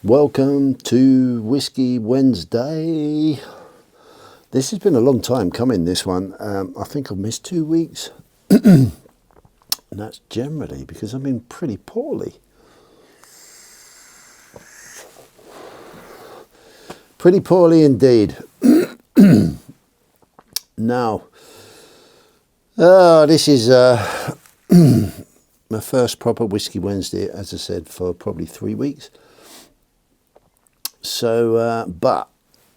Welcome to Whiskey Wednesday. This has been a long time coming, this one. I think I've missed 2 weeks. And that's generally because I've been pretty poorly. Pretty poorly indeed. Now, this is my first proper Whiskey Wednesday, as I said, for probably 3 weeks. So, but,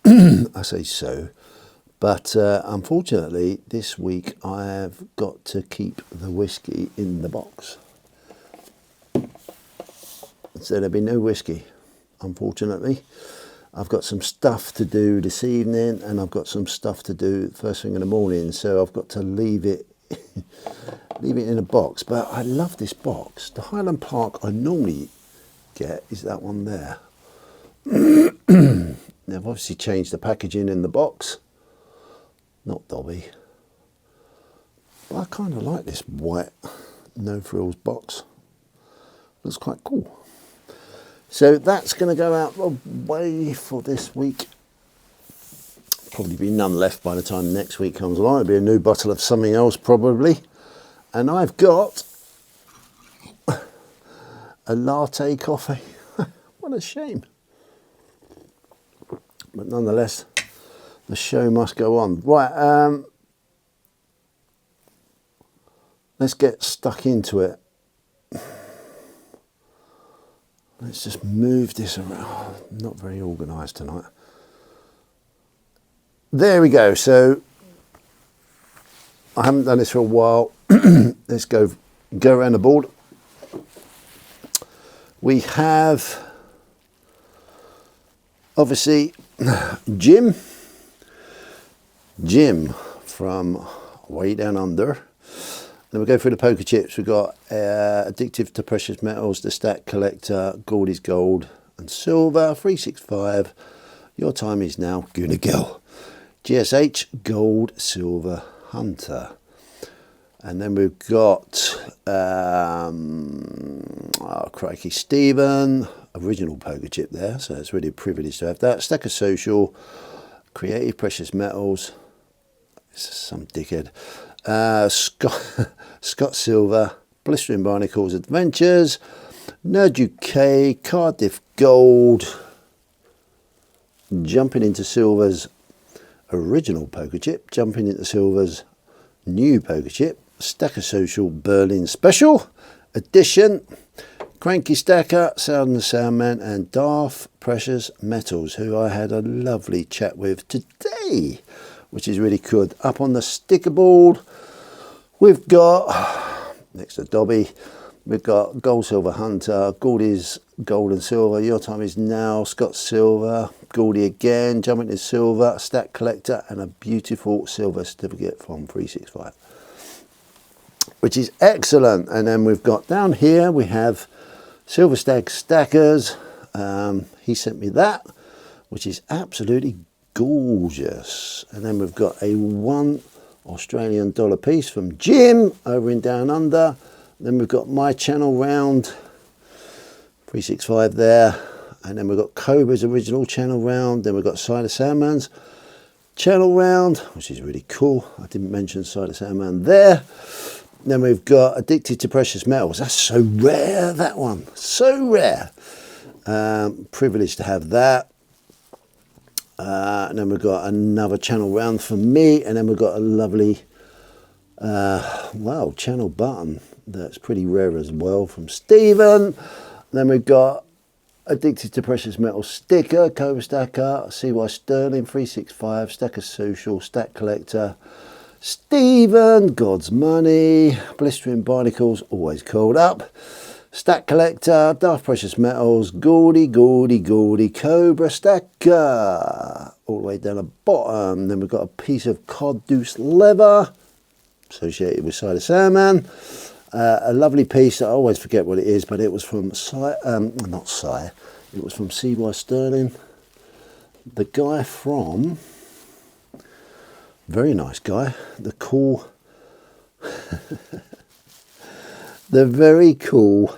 I say so, but unfortunately this week I have got to keep the whiskey in the box. So there'll be no whiskey, unfortunately. I've got some stuff to do this evening and I've got some stuff to do first thing in the morning, so I've got to leave it in a box. But I love this box. The Highland Park I normally get is that one there. They've obviously changed the packaging in the box, not Dobby, but I kind of like this white no frills box. Looks quite cool. So that's going to go out the way for this week. Probably be none left by the time next week comes along. It'll be a new bottle of something else probably. And I've got a latte coffee. What a shame. But nonetheless, the show must go on. Right, let's get stuck into it. Let's just move this around. Not very organised tonight. There we go. So I haven't done this for a while. Let's go around the board. We have obviously Jim from way down under. Then we go through the poker chips. We've got Addicted to Precious Metals, The Stack Collector, Goldie's Gold and Silver, 365. Your Time Is Now, Gooner Gill, GSH, Gold, Silver, Hunter. And then we've got crikey, Stephen, original poker chip there, so it's really a privilege to have that. Stacker Social, Creative Precious Metals, this is some dickhead. Scott Silver, Blistering Barnacles Adventures, Nerd UK, Cardiff Gold, jumping into Silver's original poker chip, jumping into Silver's new poker chip, Stacker Social Berlin Special Edition, Cranky Stacker, Sound and the Soundman, and Darth Precious Metals, who I had a lovely chat with today, which is really good. Up on the sticker board, we've got, next to Dobby, we've got Gold, Silver, Hunter, Goldie's Gold and Silver, Your Time Is Now, Scott Silver, Goldie again, jumping to Silver, Stack Collector, and a beautiful silver certificate from 365, which is excellent. And then we've got down here, we have Silver Stag Stackers. He sent me that, which is absolutely gorgeous. And then we've got a $1 Australian piece from Jim over in Down Under. Then we've got My Channel Round 365 there. And then we've got Cobra's original channel round. Then we've got Cider Sandman's channel round, which is really cool. I didn't mention Cider Sandman there. Then we've got Addicted to Precious Metals. That's so rare, that one. So rare. Privileged to have that. And then we've got another channel round for me. And then we've got a lovely, channel button that's pretty rare as well from Stephen. Then we've got Addicted to Precious Metals sticker, Cobra Stacker, CY Sterling, 365, Stacker Social, Stack Collector, Stephen, God's Money, Blistering Barnacles, always called up, Stack Collector, Darth Precious Metals, Goldie, Cobra Stacker, all the way down the bottom. Then we've got a piece of Cod Deuce leather, associated with Cider Sandman. A lovely piece, I always forget what it is, but it was from it was from CY Sterling. The guy from, very nice guy, the very cool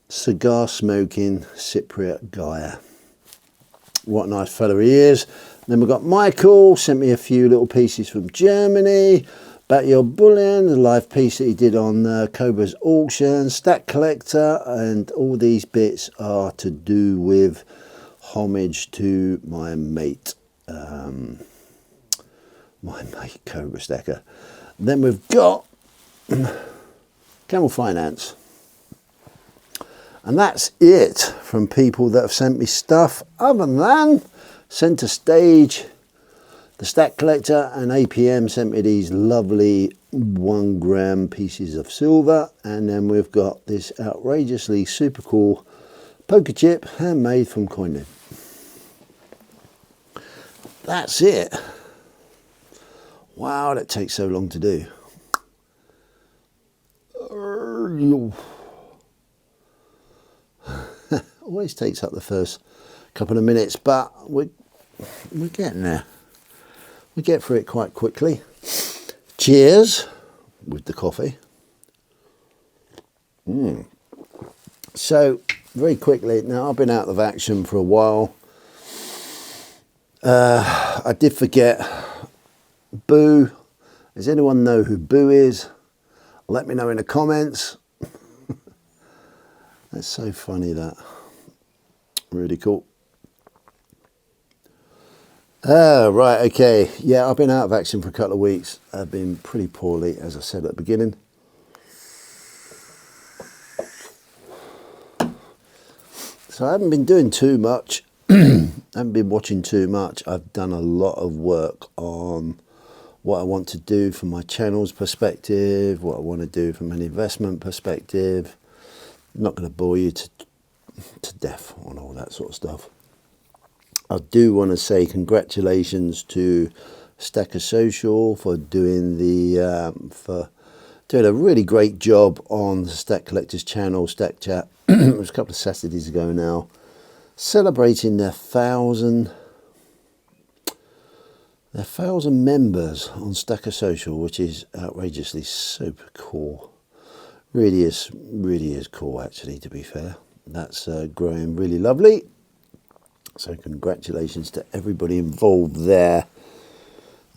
cigar smoking Cypriot Gaia. What a nice fella he is. Then we've got Michael, sent me a few little pieces from Germany. Backyard Bullion, the live piece that he did on Cobra's auction. Stack Collector, and all these bits are to do with homage to my mate. Cobra Stacker. Then we've got Camel Finance. And that's it from people that have sent me stuff, other than Centre Stage, the Stack Collector, and APM sent me these lovely 1 gram pieces of silver. And then we've got this outrageously super cool poker chip, handmade from Coined. That's it. Wow, that takes so long to do. Always takes up the first couple of minutes, but we're getting there. We get through it quite quickly. Cheers with the coffee. So very quickly, now I've been out of action for a while. I did forget Boo. Does anyone know who Boo is? Let me know in the comments. That's so funny, that. Really cool. Right, okay. Yeah, I've been out of action for a couple of weeks. I've been pretty poorly, as I said at the beginning. So I haven't been doing too much. I haven't been watching too much. I've done a lot of work on what I want to do from my channel's perspective, what I want to do from an investment perspective. I'm not going to bore you to death on all that sort of stuff. I do want to say congratulations to Stacker Social for doing a really great job on the Stack Collector's channel, Stack Chat. It was a couple of Saturdays ago now, celebrating their 1,000 members on Stacker Social, which is outrageously super cool. Really is cool, actually, to be fair. That's growing really lovely. So congratulations to everybody involved there.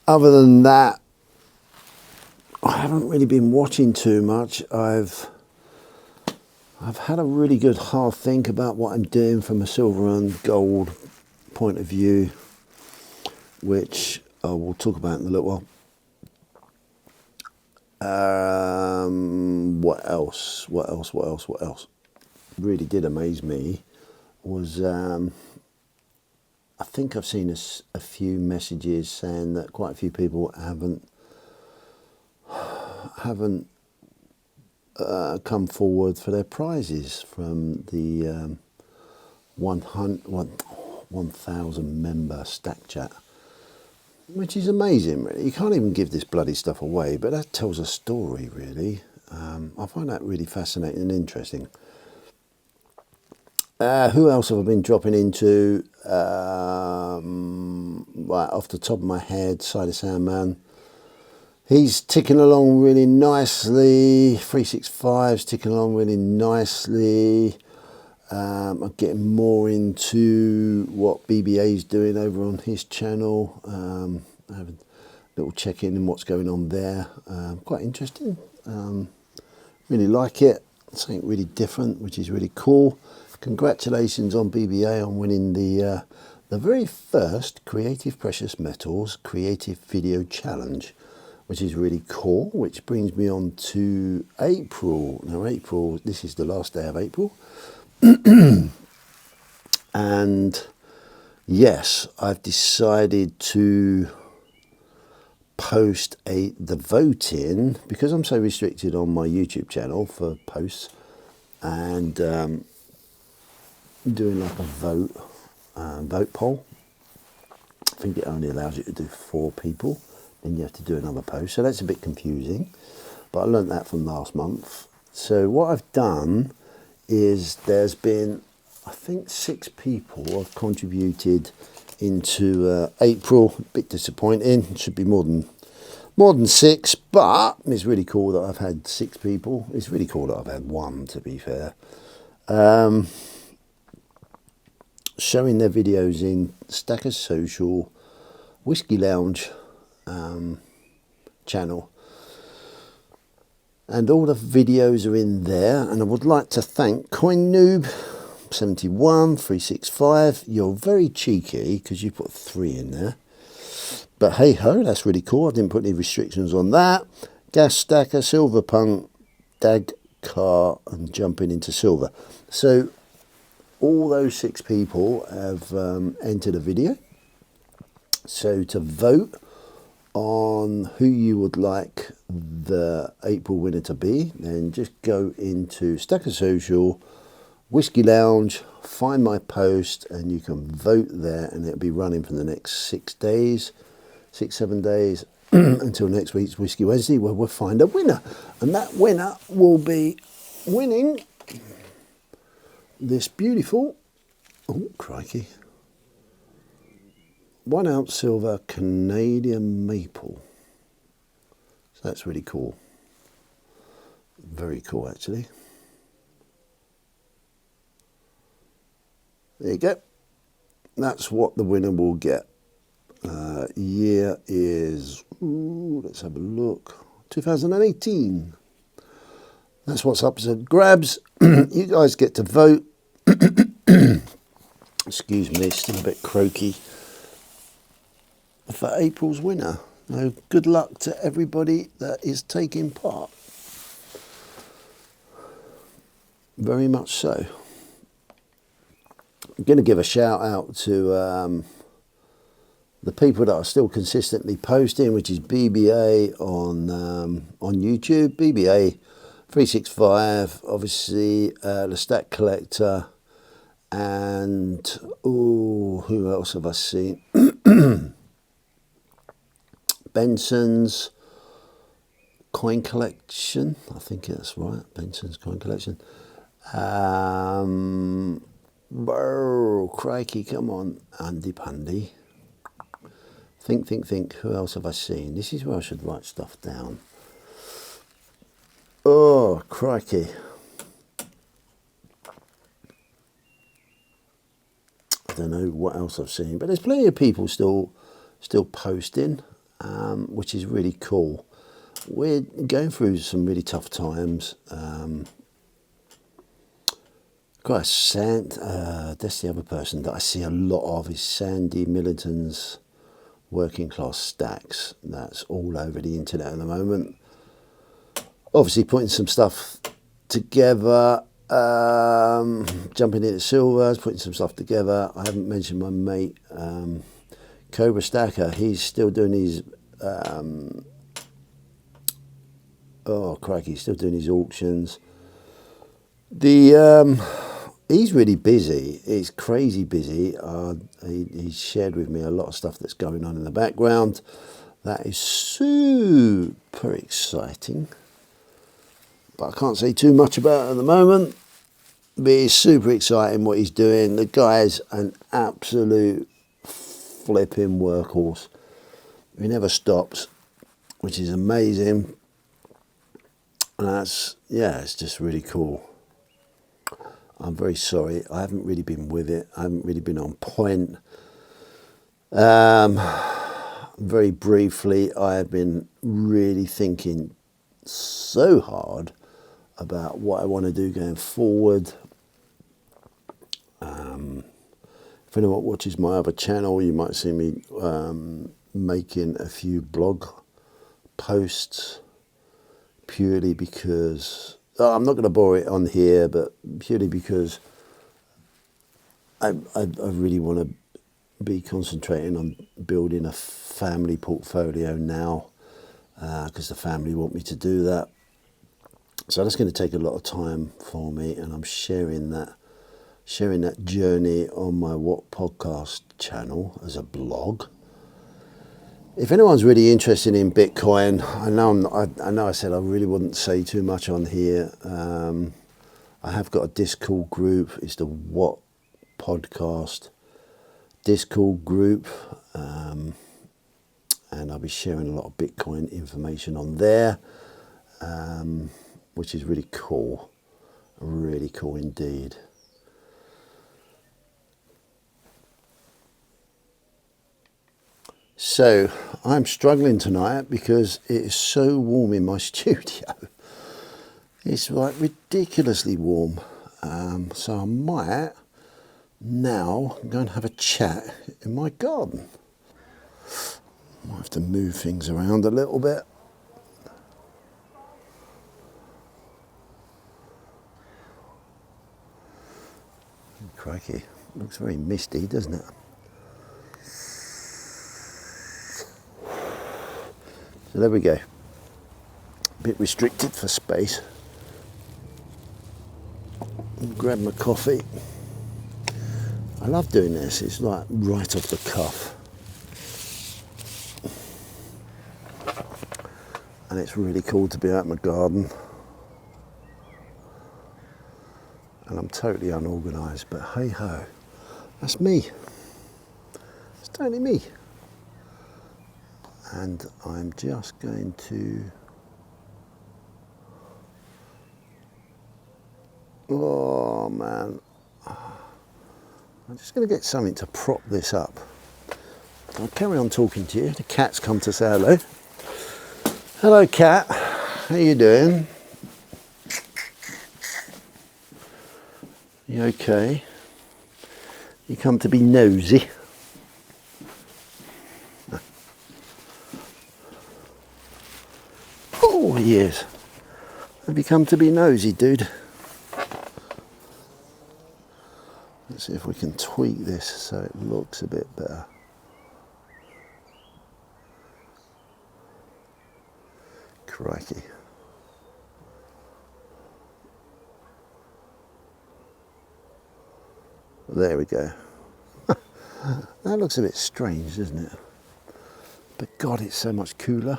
Other than that, I haven't really been watching too much. I've had a really good hard think about what I'm doing from a silver and gold point of view, which I will talk about in a little while. What else? Really did amaze me was I think I've seen a few messages saying that quite a few people haven't come forward for their prizes from the 1,000 member Stack Chat, which is amazing, really. You can't even give this bloody stuff away, but that tells a story, really. I find that really fascinating and interesting. Who else have I been dropping into? Right off the top of my head, Cider Sandman. He's ticking along really nicely. 365's ticking along really nicely. I'm getting more into what BBA's doing over on his channel. I have a little check-in on what's going on there. Quite interesting. Really like it. Something really different, which is really cool. Congratulations on BBA on winning the very first Creative Precious Metals Creative Video Challenge, which is really cool, which brings me on to April. Now April, this is the last day of April. And yes, I've decided to post the voting, because I'm so restricted on my YouTube channel for posts, and doing like a vote poll. I think it only allows you to do 4 people, then you have to do another post, so that's a bit confusing, but I learned that from last month. So what I've done is there's been, I think, 6 people have contributed into April. A bit disappointing. It should be more than 6, but it's really cool that I've had 6 people. It's really cool that I've had 1, to be fair. showing their videos in Stacker Social Whiskey Lounge channel, and all the videos are in there. And I would like to thank CoinNoob71 365. You're very cheeky because you put 3 in there, but hey ho, that's really cool. I didn't put any restrictions on that. Gas Stacker, Silverpunk, Dag Car, and Jumping into Silver. So all those 6 people have entered a video. So to vote on who you would like the April winner to be, then just go into Stacker Social Whiskey Lounge, find my post, and you can vote there, and it'll be running for the next 7 days until next week's Whiskey Wednesday, where we'll find a winner, and that winner will be winning this beautiful, oh crikey, 1 ounce silver Canadian maple. So that's really cool. Very cool, actually. There you go. That's what the winner will get. Year is, let's have a look, 2018. That's what's up for grabs. You guys get to vote. Excuse me, still a bit croaky. For April's winner. So good luck to everybody that is taking part. Very much so. I'm going to give a shout out to the people that are still consistently posting, which is BBA on YouTube, BBA 365, obviously the Stat Collector, and who else have I seen? Benson's Coin Collection, I think that's right, Benson's Coin Collection. Crikey, come on, Andy Pandy. Think, who else have I seen? This is where I should write stuff down. Oh, crikey. I don't know what else I've seen, but there's plenty of people still posting, which is really cool. We're going through some really tough times. That's the other person that I see a lot of is Sandy Millington's Working Class Stacks. That's all over the internet at the moment. Obviously putting some stuff together, jumping into silvers, putting some stuff together. I haven't mentioned my mate Cobra Stacker. He's still doing his he's still doing his auctions. He's really busy. He's crazy busy. He shared with me a lot of stuff that's going on in the background. That is super exciting. But I can't say too much about it at the moment. But it's super exciting what he's doing. The guy's an absolute flipping workhorse. He never stops, which is amazing. And it's just really cool. I'm very sorry. I haven't really been with it. I haven't really been on point. Very briefly, I have been really thinking so hard about what I want to do going forward. If anyone watches my other channel, you might see me making a few blog posts purely because I'm not going to bore it on here, but purely because I really want to be concentrating on building a family portfolio now, because the family want me to do that. So that's going to take a lot of time for me, and I'm sharing that journey on my What Podcast channel as a blog. If anyone's really interested in Bitcoin, I know I said I really wouldn't say too much on here. I have got a Discord group. It's the What Podcast Discord group, and I'll be sharing a lot of Bitcoin information on there, which is really cool. Really cool indeed. So I'm struggling tonight because it is so warm in my studio. It's like ridiculously warm. So I might now go and have a chat in my garden. Might have to move things around a little bit. Crikey, looks very misty, doesn't it? So there we go. A bit restricted for space. Grab my coffee. I love doing this, it's like right off the cuff. And it's really cool to be out in my garden. And I'm totally unorganised, but hey ho, that's me. It's totally me. And I'm just going to, oh man, I'm just going to get something to prop this up. I'll carry on talking to you. The cat's come to say hello. Hello cat, how you doing? You okay? You come to be nosy? Oh, he is. Have you come to be nosy, dude? Let's see if we can tweak this so it looks a bit better. Crikey. There we go. That looks a bit strange, doesn't it? But God, it's so much cooler.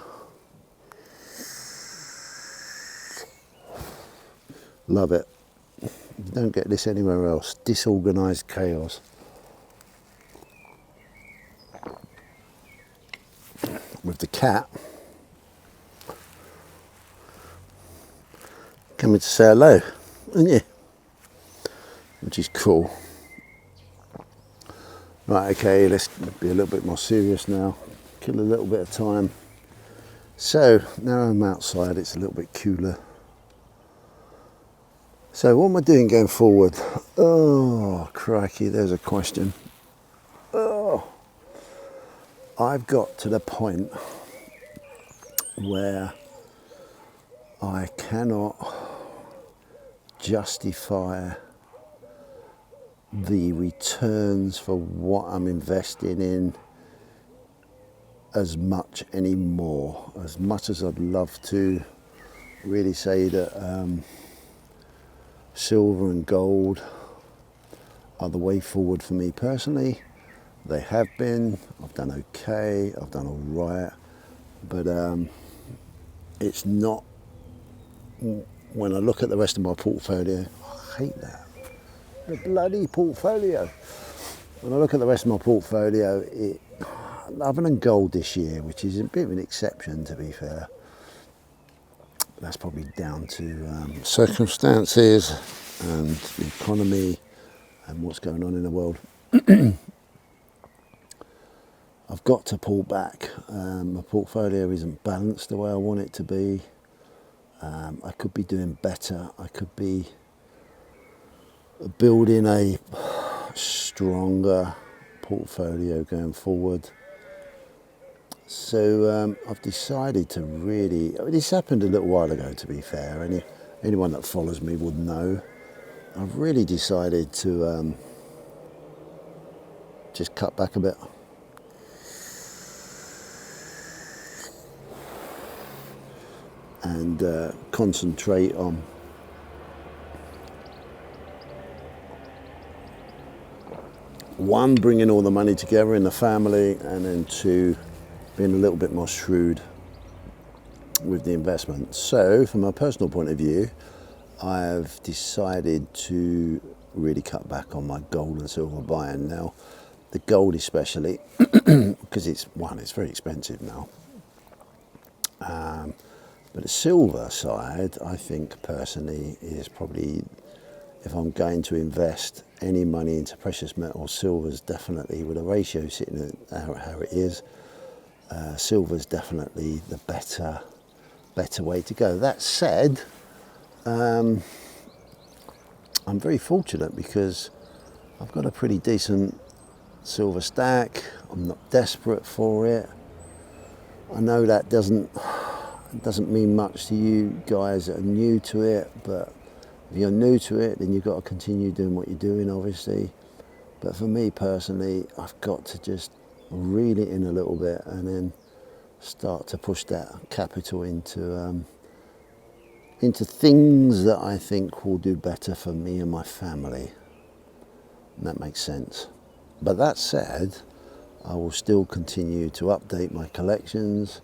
Love it. You don't get this anywhere else. Disorganised chaos. With the cat coming to say hello, isn't you? Which is cool. Right, okay, let's be a little bit more serious now. Kill a little bit of time. So, now I'm outside, it's a little bit cooler. So, what am I doing going forward? Oh, crikey, there's a question. Oh, I've got to the point where I cannot justify the returns for what I'm investing in as much anymore. As much as I'd love to really say that silver and gold are the way forward for me personally, they have been. I've done okay, I've done all right, but it's not, when I look at the rest of my portfolio, I hate that. The bloody portfolio. When I look at the rest of my portfolio, other than gold this year, which is a bit of an exception to be fair, that's probably down to circumstances and the economy and what's going on in the world. I've got to pull back. My portfolio isn't balanced the way I want it to be. I could be doing better. I could be building a stronger portfolio going forward. So I've decided to really, this happened a little while ago to be fair, anyone that follows me would know. I've really decided to just cut back a bit. And concentrate on one, bringing all the money together in the family, and then two, being a little bit more shrewd with the investment. So from a personal point of view, I've decided to really cut back on my gold and silver buying now. The gold especially, because it's very expensive now. But the silver side, I think personally, is probably if I'm going to invest any money into precious metals, silver's definitely, with a ratio sitting at how it is, silver's definitely the better way to go. That said, I'm very fortunate because I've got a pretty decent silver stack. I'm not desperate for it. I know that doesn't mean much to you guys that are new to it, but if you're new to it, then you've got to continue doing what you're doing, obviously. But for me personally, I've got to just reel it in a little bit and then start to push that capital into things that I think will do better for me and my family. And that makes sense. But that said, I will still continue to update my collections.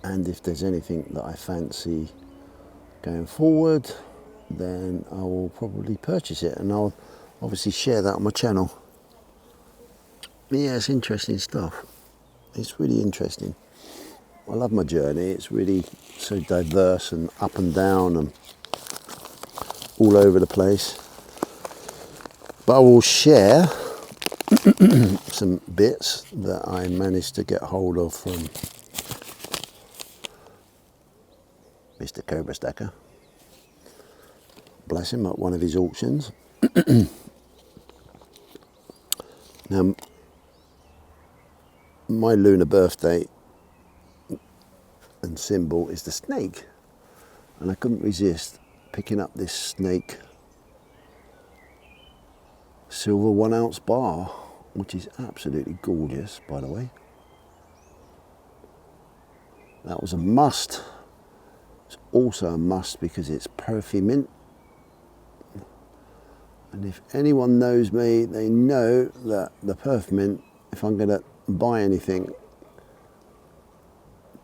And if there's anything that I fancy going forward, then I will probably purchase it, and I'll obviously share that on my channel. But yeah, it's interesting stuff. It's really interesting. I love my journey. It's really so diverse and up and down and all over the place. But I will share some bits that I managed to get hold of from Mr. Cobra Stacker. Bless him, at one of his auctions. Now, my lunar birthday and symbol is the snake, and I couldn't resist picking up this snake silver 1 ounce bar, which is absolutely gorgeous, by the way. That was a must. It's also a must because it's Perfy Mint. And if anyone knows me, they know that the Perfy Mint, if I'm going to buy anything,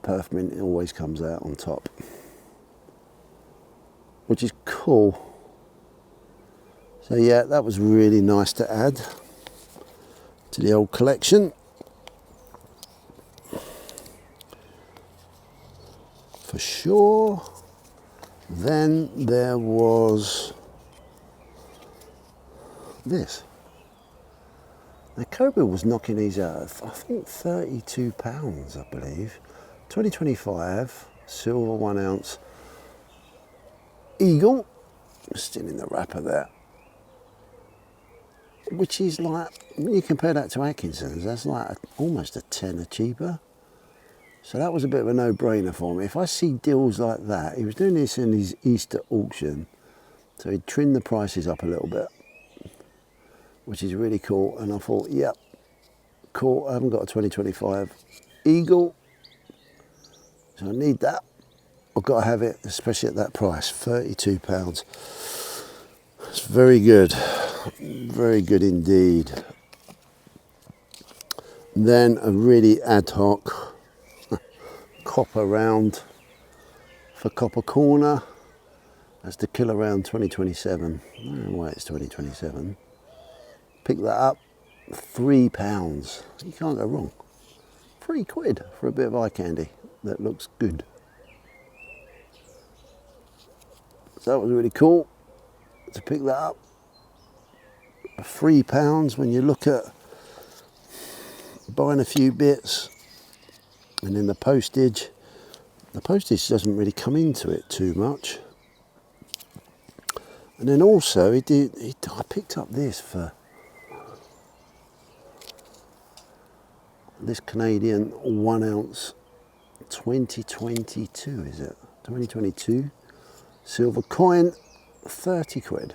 Perfy Mint always comes out on top. Which is cool. So yeah, that was really nice to add to the old collection. For sure. Then there was this. Now Cobra was knocking these out at, I think, £32, I believe. 2025 silver 1 ounce eagle, still in the wrapper there. Which is like, when you compare that to Atkinson's, that's like almost a tenner cheaper. So that was a bit of a no-brainer for me. If I see deals like that, he was doing this in his Easter auction, so he trimmed the prices up a little bit, which is really cool. And I thought, yep, cool, I haven't got a 2025 Eagle, so I need that. I've got to have it, especially at that price, £32. It's very good indeed. Then a really ad hoc copper round for Copper Corner. That's the Killer Round 2027. I don't know why it's 2027. Pick that up, £3. You can't go wrong. £3 for a bit of eye candy that looks good. So that was really cool to pick that up. £3 when you look at buying a few bits, and then the postage doesn't really come into it too much. And then also I picked up this for this Canadian 1 ounce 2022, is it? 2022 silver coin, £30,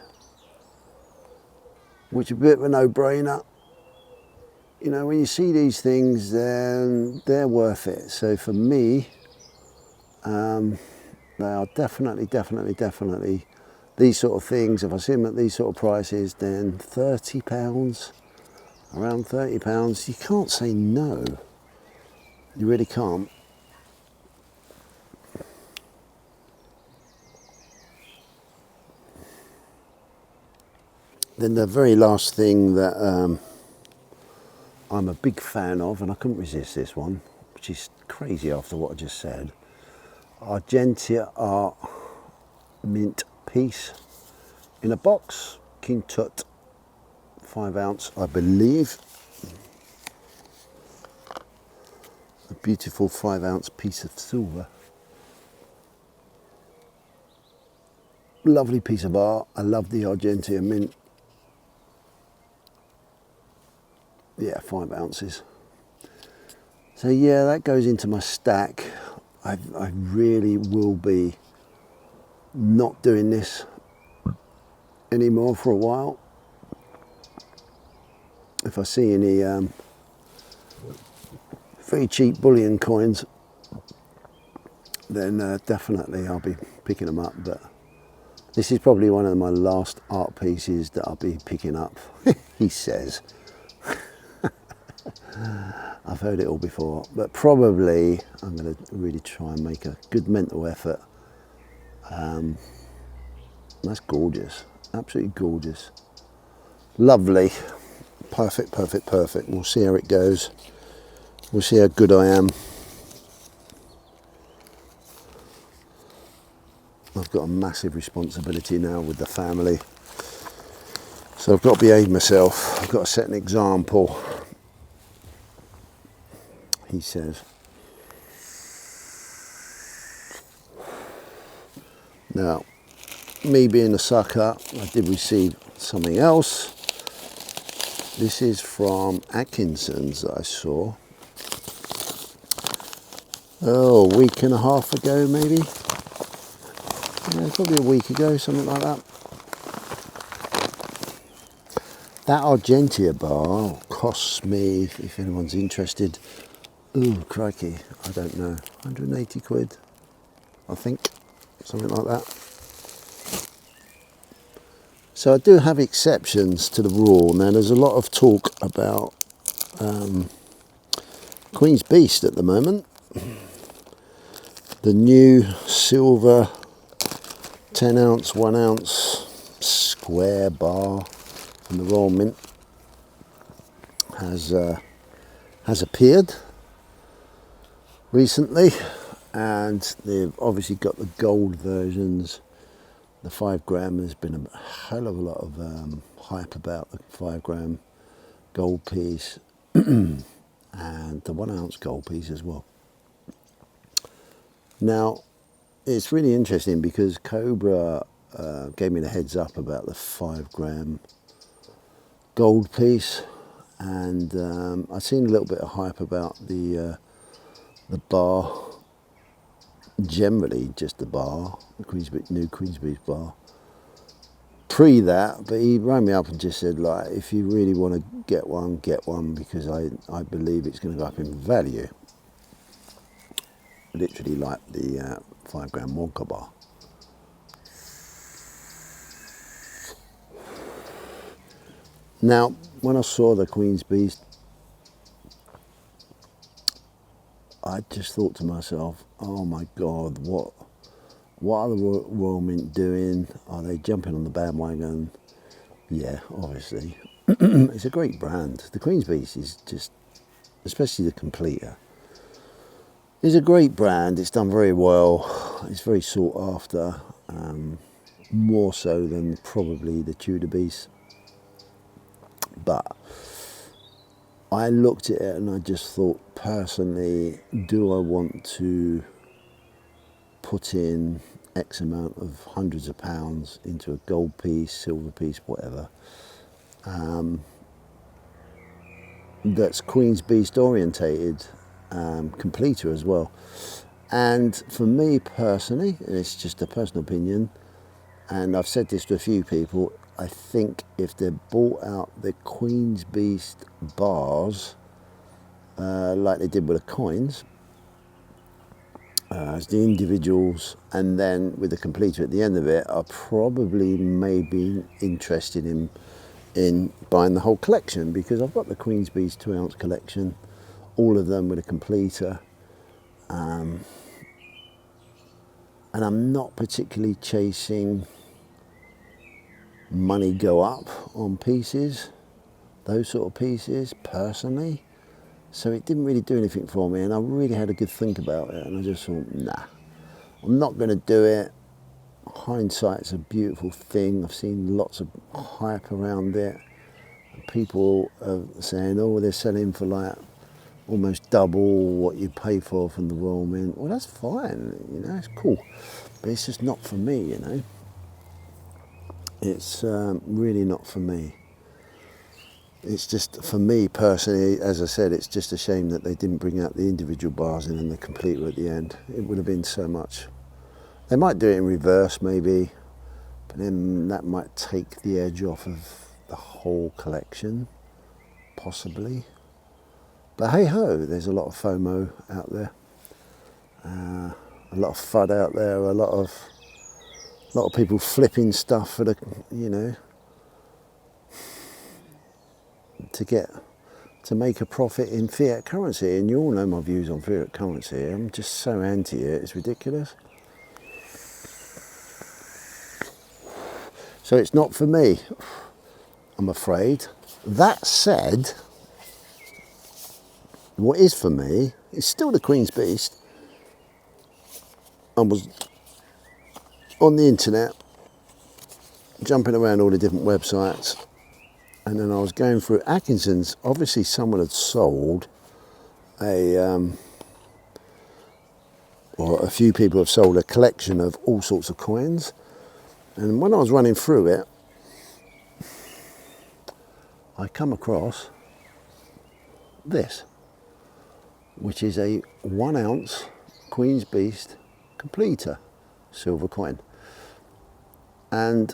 which is a bit of a no-brainer. You know, when you see these things, then they're worth it. So for me, they are definitely these sort of things. If I see them at these sort of prices, then £30, around £30, you can't say no. You really can't. Then the very last thing that I'm a big fan of, and I couldn't resist this one, which is crazy after what I just said, Argentia Art mint piece in a box. King Tut 5 ounce, I believe. A beautiful 5 ounce piece of silver. Lovely piece of art. I love the Argentea mint. Yeah, 5 ounces. So yeah, that goes into my stack. I really will be not doing this anymore for a while. If I see any very cheap bullion coins, then definitely I'll be picking them up. But this is probably one of my last art pieces that I'll be picking up, he says. I've heard it all before, but probably I'm going to really try and make a good mental effort. That's gorgeous, absolutely gorgeous. Lovely, perfect, perfect, perfect. We'll see how it goes. We'll see how good I am. I've got a massive responsibility now with the family. So I've got to behave myself. I've got to set an example, he says. Now, me being a sucker, I did receive something else. This is from Atkinson's that I saw. Oh, a week and a half ago maybe. Yeah, probably a week ago, something like that. That Argentea bar costs me, if anyone's interested, ooh, crikey, I don't know, 180 quid, I think, something like that. So I do have exceptions to the rule. Now there's a lot of talk about Queen's Beast at the moment. The new silver 10 ounce, 1 ounce square bar from the Royal Mint has appeared recently, and they've obviously got the gold versions. The 5 gram, there's been a hell of a lot of hype about the 5 gram gold piece and the 1 ounce gold piece as well. Now, it's really interesting because Cobra gave me the heads up about the 5 gram gold piece, and I've seen a little bit of hype about the bar, generally just the bar, the new Queen's Beast bar. Pre that, but he rang me up and just said, like, if you really want to get one, because I believe it's going to go up in value. Literally like the 5 gram Wonka bar. Now, when I saw the Queen's Beast, I just thought to myself, oh my God, what are the Royal Mint doing? Are they jumping on the bandwagon? Yeah, obviously. It's a great brand. The Queen's Beast is just, especially the completer, is a great brand. It's done very well. It's very sought after, more so than probably the Tudor Beast. But I looked at it and I just thought, personally, do I want to put in X amount of hundreds of pounds into a gold piece, silver piece, whatever, that's Queen's Beast orientated, completer as well. And for me personally, and it's just a personal opinion, and I've said this to a few people, I think if they bought out the Queen's Beast bars like they did with the coins, as the individuals, and then with the completer at the end of it, I probably may be interested in buying the whole collection, because I've got the Queen's Beast 2 ounce collection, all of them with a completer, and I'm not particularly chasing money go up on pieces, those sort of pieces, personally. So it didn't really do anything for me, and I really had a good think about it, and I just thought, nah, I'm not going to do it. hindsight's a beautiful thing. I've seen lots of hype around it. People are saying, oh, they're selling for like almost double what you pay for from the Royal Mint. Well, that's fine, you know, it's cool. But it's just not for me, you know. It's really not for me. It's just, for me personally, as I said, it's just a shame that they didn't bring out the individual bars in and the completer at the end. It would have been so much. They might do it in reverse maybe, but then that might take the edge off of the whole collection, possibly. But hey ho, there's a lot of FOMO out there, a lot of FUD out there, a lot of people flipping stuff for the, you know, to make a profit in fiat currency. And you all know my views on fiat currency. I'm just so anti it, it's ridiculous. So it's not for me, I'm afraid. That said, what is for me is still the Queen's Beast. I was on the internet, jumping around all the different websites, and then I was going through Atkinson's. Obviously someone had sold a few people have sold a collection of all sorts of coins. And when I was running through it, I come across this, which is a 1 ounce Queen's Beast completer silver coin. And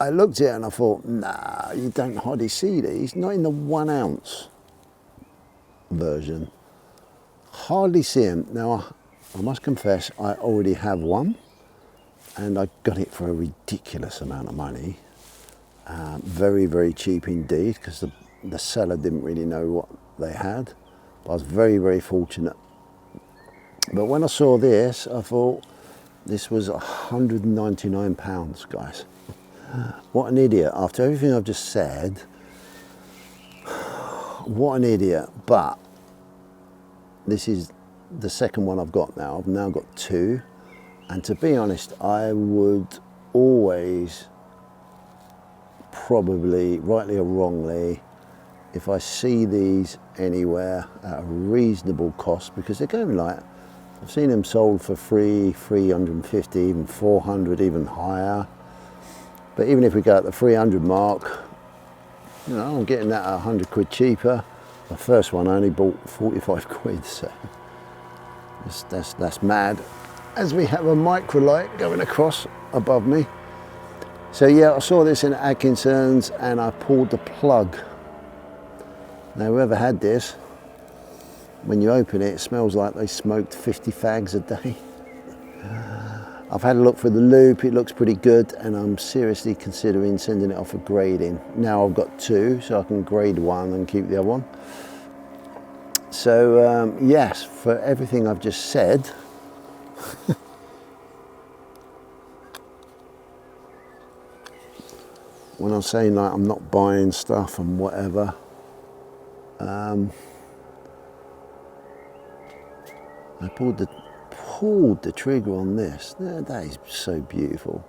I looked at it and I thought, nah, you don't hardly see these, not in the 1 ounce version. Hardly see them. Now, I must confess, I already have one, and I got it for a ridiculous amount of money. Very, very cheap indeed, because the seller didn't really know what they had. But I was very, very fortunate. But when I saw this, I thought this was £199, guys. What an idiot. After everything I've just said, what an idiot. But this is the second one I've got now. I've now got two. And to be honest, I would always, probably, rightly or wrongly, if I see these anywhere at a reasonable cost, because they're going like, I've seen them sold for free, 350, even 400, even higher. But even if we go at the 300 mark, you know, I'm getting that at 100 quid cheaper. The first one I only bought 45 quid, so that's mad. As we have a microlight going across above me. So yeah, I saw this in Atkinson's and I pulled the plug. Now whoever had this, when you open it, it smells like they smoked 50 fags a day. I've had a look for the loop, it looks pretty good, and I'm seriously considering sending it off for grading. Now I've got two, so I can grade one and keep the other one. So yes, for everything I've just said, when I'm saying like I'm not buying stuff and whatever, I pulled the trigger on this. That is so beautiful.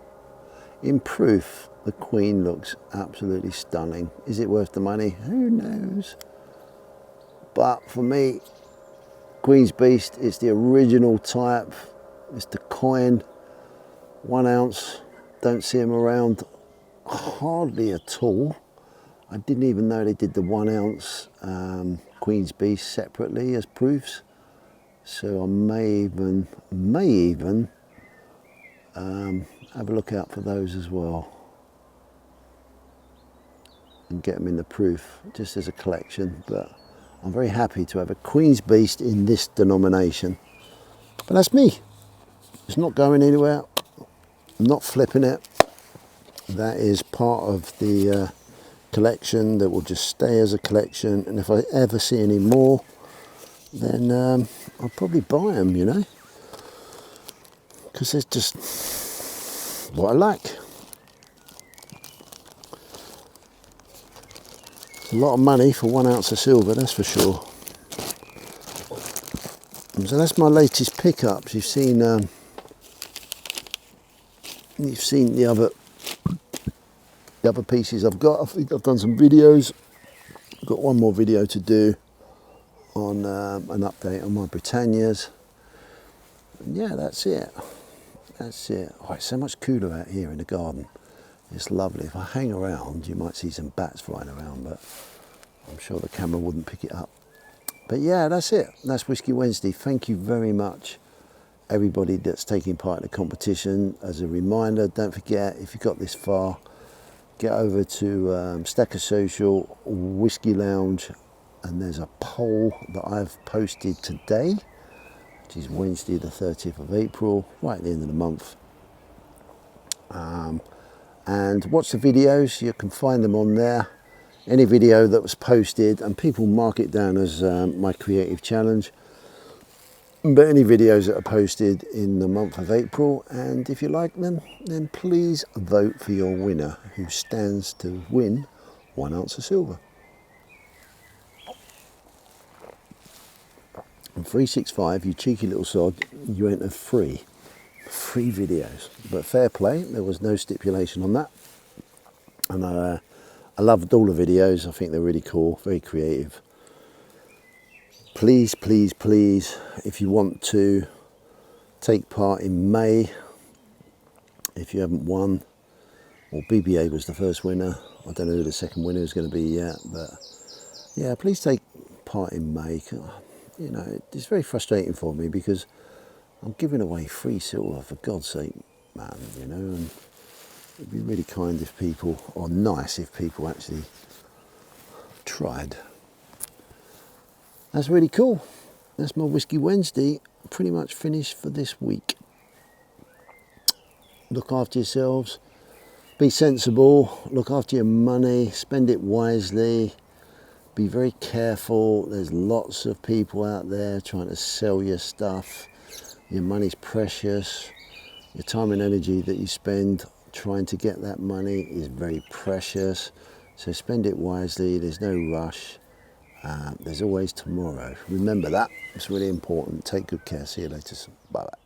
In proof, the Queen looks absolutely stunning. Is it worth the money? Who knows? But for me, Queen's Beast, it's the original type. It's the coin, 1 ounce. Don't see them around hardly at all. I didn't even know they did the 1 ounce Queen's Beast separately as proofs. So I may even have a look out for those as well and get them in the proof just as a collection. But I'm very happy to have a Queen's Beast in this denomination. But that's me. It's not going anywhere. I'm not flipping it. That is part of the collection that will just stay as a collection. And if I ever see any more, then I'll probably buy them, you know, because it's just what I like. It's a lot of money for 1 ounce of silver, that's for sure. And so that's my latest pickups. You've seen You've seen the other pieces I've got. I think I've done some videos. I've got one more video to do on an update on my Britannias. And yeah, that's it. That's it. Oh, it's so much cooler out here in the garden. It's lovely. If I hang around, you might see some bats flying around, but I'm sure the camera wouldn't pick it up. But yeah, that's it. That's Whiskey Wednesday. Thank you very much, everybody that's taking part in the competition. As a reminder, don't forget, if you got this far, get over to Stacker Social, Whiskey Lounge, and there's a poll that I've posted today, which is Wednesday the 30th of April, right at the end of the month. And watch the videos. You can find them on there. Any video that was posted, and people mark it down as my creative challenge, but any videos that are posted in the month of April, and if you like them, then please vote for your winner, who stands to win 1 ounce of silver. And 365, you cheeky little sod, you enter free videos. But fair play, there was no stipulation on that. And I loved all the videos. I think they're really cool, very creative. Please, please, please, if you want to take part in May, if you haven't won, well, BBA was the first winner. I don't know who the second winner is going to be yet, but yeah, please take part in May. You know, it's very frustrating for me because I'm giving away free silver, for God's sake, man, you know, and it'd be really kind if people, or nice if people actually tried. That's really cool. That's my Whiskey Wednesday, pretty much finished for this week. Look after yourselves, be sensible, look after your money, spend it wisely, be very careful. There's lots of people out there trying to sell your stuff. Your money's precious. Your time and energy that you spend trying to get that money is very precious. So spend it wisely. There's no rush. There's always tomorrow. Remember that. It's really important. Take good care. See you later. Bye-bye.